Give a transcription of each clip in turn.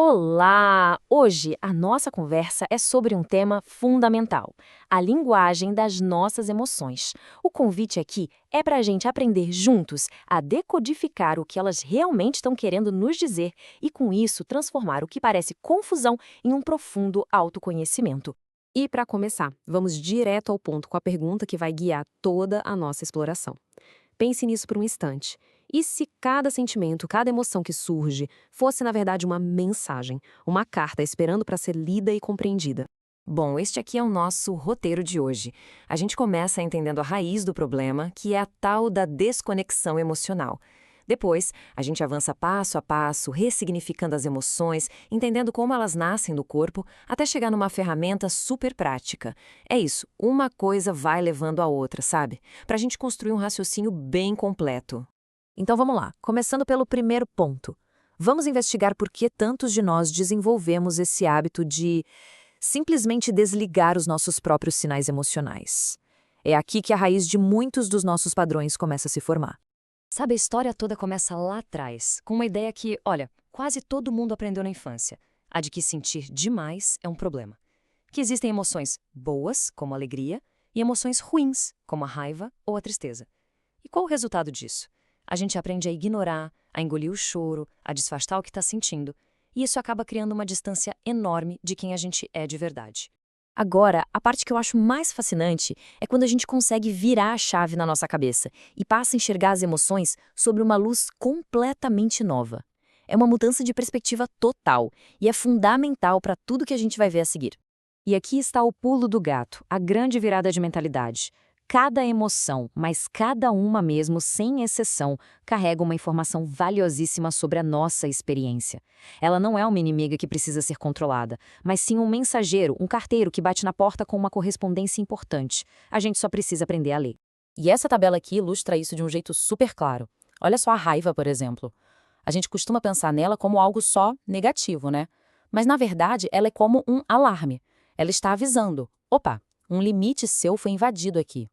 Olá! Hoje a nossa conversa é sobre um tema fundamental: a linguagem das nossas emoções. O convite aqui é para a gente aprender juntos a decodificar o que elas realmente estão querendo nos dizer e, com isso, transformar o que parece confusão em um profundo autoconhecimento. E, para começar, vamos direto ao ponto com a pergunta que vai guiar toda a nossa exploração. Pense nisso por um instante. E se cada sentimento, cada emoção que surge, fosse, na verdade, uma mensagem, uma carta esperando para ser lida e compreendida? Bom, este aqui é o nosso roteiro de hoje. A gente começa entendendo a raiz do problema, que é a tal da desconexão emocional. Depois, a gente avança passo a passo, ressignificando as emoções, entendendo como elas nascem do corpo, até chegar numa ferramenta super prática. É isso, uma coisa vai levando a outra, sabe? Para a gente construir um raciocínio bem completo. Então vamos lá, começando pelo primeiro ponto. Vamos investigar por que tantos de nós desenvolvemos esse hábito de simplesmente desligar os nossos próprios sinais emocionais. É aqui que a raiz de muitos dos nossos padrões começa a se formar. Sabe, a história toda começa lá atrás, com uma ideia que, olha, quase todo mundo aprendeu na infância: a de que sentir demais é um problema. Que existem emoções boas, como a alegria, e emoções ruins, como a raiva ou a tristeza. E qual o resultado disso? A gente aprende a ignorar, a engolir o choro, a disfarçar o que está sentindo, e isso acaba criando uma distância enorme de quem a gente é de verdade. Agora, a parte que eu acho mais fascinante é quando a gente consegue virar a chave na nossa cabeça e passa a enxergar as emoções sobre uma luz completamente nova. É uma mudança de perspectiva total e é fundamental para tudo que a gente vai ver a seguir. E aqui está o pulo do gato, a grande virada de mentalidade. Cada emoção, mas cada uma mesmo, sem exceção, carrega uma informação valiosíssima sobre a nossa experiência. Ela não é uma inimiga que precisa ser controlada, mas sim um mensageiro, um carteiro que bate na porta com uma correspondência importante. A gente só precisa aprender a ler. E essa tabela aqui ilustra isso de um jeito super claro. Olha só a raiva, por exemplo. A gente costuma pensar nela como algo só negativo, né? Mas, na verdade, ela é como um alarme. Ela está avisando: opa, um limite seu foi invadido aqui.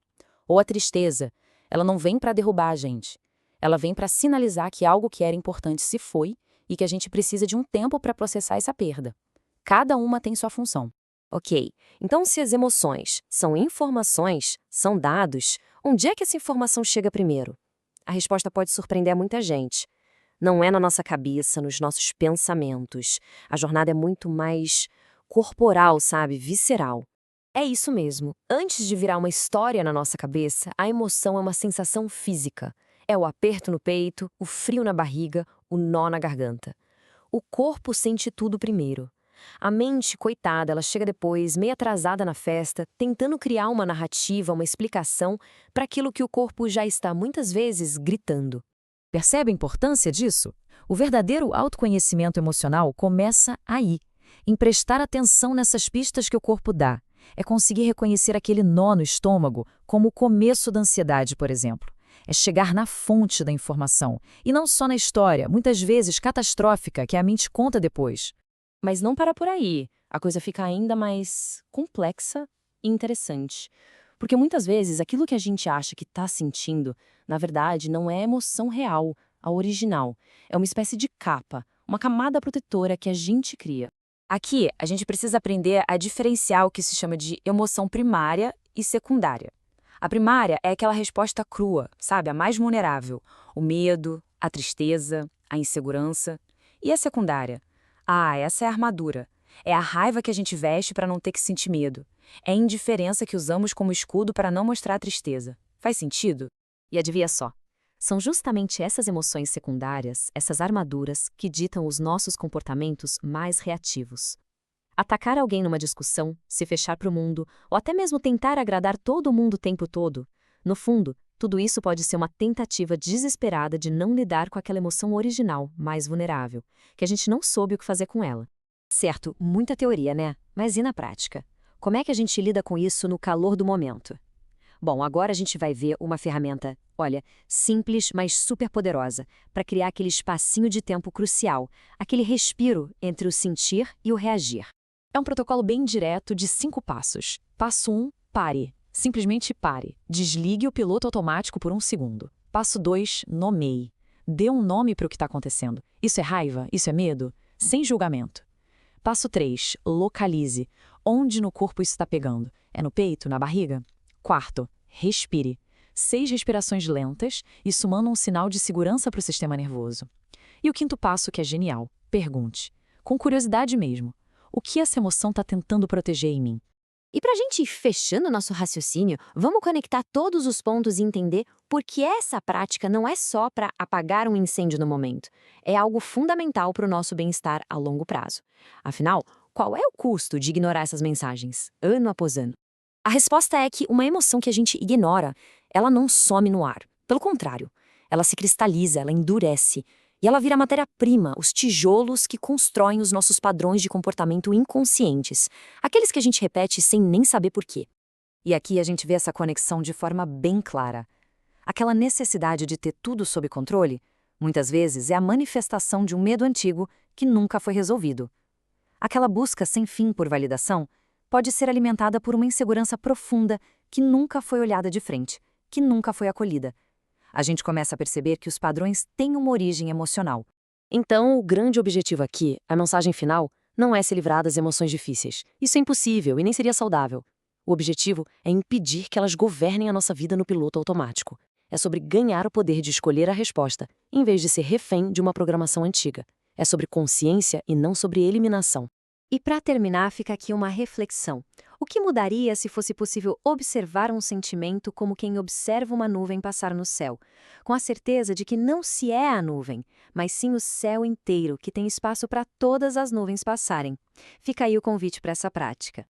Ou a tristeza, ela não vem para derrubar a gente. Ela vem para sinalizar que algo que era importante se foi e que a gente precisa de um tempo para processar essa perda. Cada uma tem sua função. Ok, então se as emoções são informações, são dados, onde é que essa informação chega primeiro? A resposta pode surpreender muita gente. Não é na nossa cabeça, nos nossos pensamentos. A jornada é muito mais corporal, sabe? Visceral. É isso mesmo. Antes de virar uma história na nossa cabeça, a emoção é uma sensação física. É o aperto no peito, o frio na barriga, o nó na garganta. O corpo sente tudo primeiro. A mente, coitada, ela chega depois, meio atrasada na festa, tentando criar uma narrativa, uma explicação para aquilo que o corpo já está muitas vezes gritando. Percebe a importância disso? O verdadeiro autoconhecimento emocional começa aí, em prestar atenção nessas pistas que o corpo dá. É conseguir reconhecer aquele nó no estômago como o começo da ansiedade, por exemplo. É chegar na fonte da informação, e não só na história, muitas vezes catastrófica, que a mente conta depois. Mas não para por aí. A coisa fica ainda mais complexa e interessante. Porque muitas vezes aquilo que a gente acha que está sentindo, na verdade, não é a emoção real, a original. É uma espécie de capa, uma camada protetora que a gente cria. Aqui, a gente precisa aprender a diferenciar o que se chama de emoção primária e secundária. A primária é aquela resposta crua, sabe? A mais vulnerável. O medo, a tristeza, a insegurança. E a secundária? Ah, essa é a armadura. É a raiva que a gente veste para não ter que sentir medo. É a indiferença que usamos como escudo para não mostrar a tristeza. Faz sentido? E adivinha só? São justamente essas emoções secundárias, essas armaduras, que ditam os nossos comportamentos mais reativos. Atacar alguém numa discussão, se fechar para o mundo, ou até mesmo tentar agradar todo mundo o tempo todo. No fundo, tudo isso pode ser uma tentativa desesperada de não lidar com aquela emoção original, mais vulnerável, que a gente não soube o que fazer com ela. Certo, muita teoria, né? Mas e na prática? Como é que a gente lida com isso no calor do momento? Bom, agora a gente vai ver uma ferramenta, olha, simples, mas super poderosa, para criar aquele espacinho de tempo crucial, aquele respiro entre o sentir e o reagir. É um protocolo bem direto de 5 passos. Passo 1, pare. Simplesmente pare. Desligue o piloto automático por 1 segundo. Passo 2, nomeie. Dê um nome para o que está acontecendo. Isso é raiva? Isso é medo? sem julgamento. Passo 3. Localize. Onde no corpo isso está pegando? É no peito, na barriga? Quarto, respire. 6 respirações lentas, isso manda um sinal de segurança para o sistema nervoso. E o quinto passo, que é genial, pergunte. Com curiosidade mesmo. O que essa emoção está tentando proteger em mim? E para a gente ir fechando nosso raciocínio, vamos conectar todos os pontos e entender por que essa prática não é só para apagar um incêndio no momento. É algo fundamental para o nosso bem-estar a longo prazo. Afinal, qual é o custo de ignorar essas mensagens, ano após ano? A resposta é que uma emoção que a gente ignora, ela não some no ar. Pelo contrário, ela se cristaliza, ela endurece. E ela vira matéria-prima, os tijolos que constroem os nossos padrões de comportamento inconscientes, aqueles que a gente repete sem nem saber por quê. E aqui a gente vê essa conexão de forma bem clara. Aquela necessidade de ter tudo sob controle, muitas vezes é a manifestação de um medo antigo que nunca foi resolvido. Aquela busca sem fim por validação pode ser alimentada por uma insegurança profunda que nunca foi olhada de frente, que nunca foi acolhida. A gente começa a perceber que os padrões têm uma origem emocional. Então, o grande objetivo aqui, a mensagem final, não é se livrar das emoções difíceis. Isso é impossível e nem seria saudável. O objetivo é impedir que elas governem a nossa vida no piloto automático. É sobre ganhar o poder de escolher a resposta, em vez de ser refém de uma programação antiga. É sobre consciência e não sobre eliminação. E para terminar, fica aqui uma reflexão. O que mudaria se fosse possível observar um sentimento como quem observa uma nuvem passar no céu, com a certeza de que não se é a nuvem, mas sim o céu inteiro, que tem espaço para todas as nuvens passarem? Fica aí o convite para essa prática.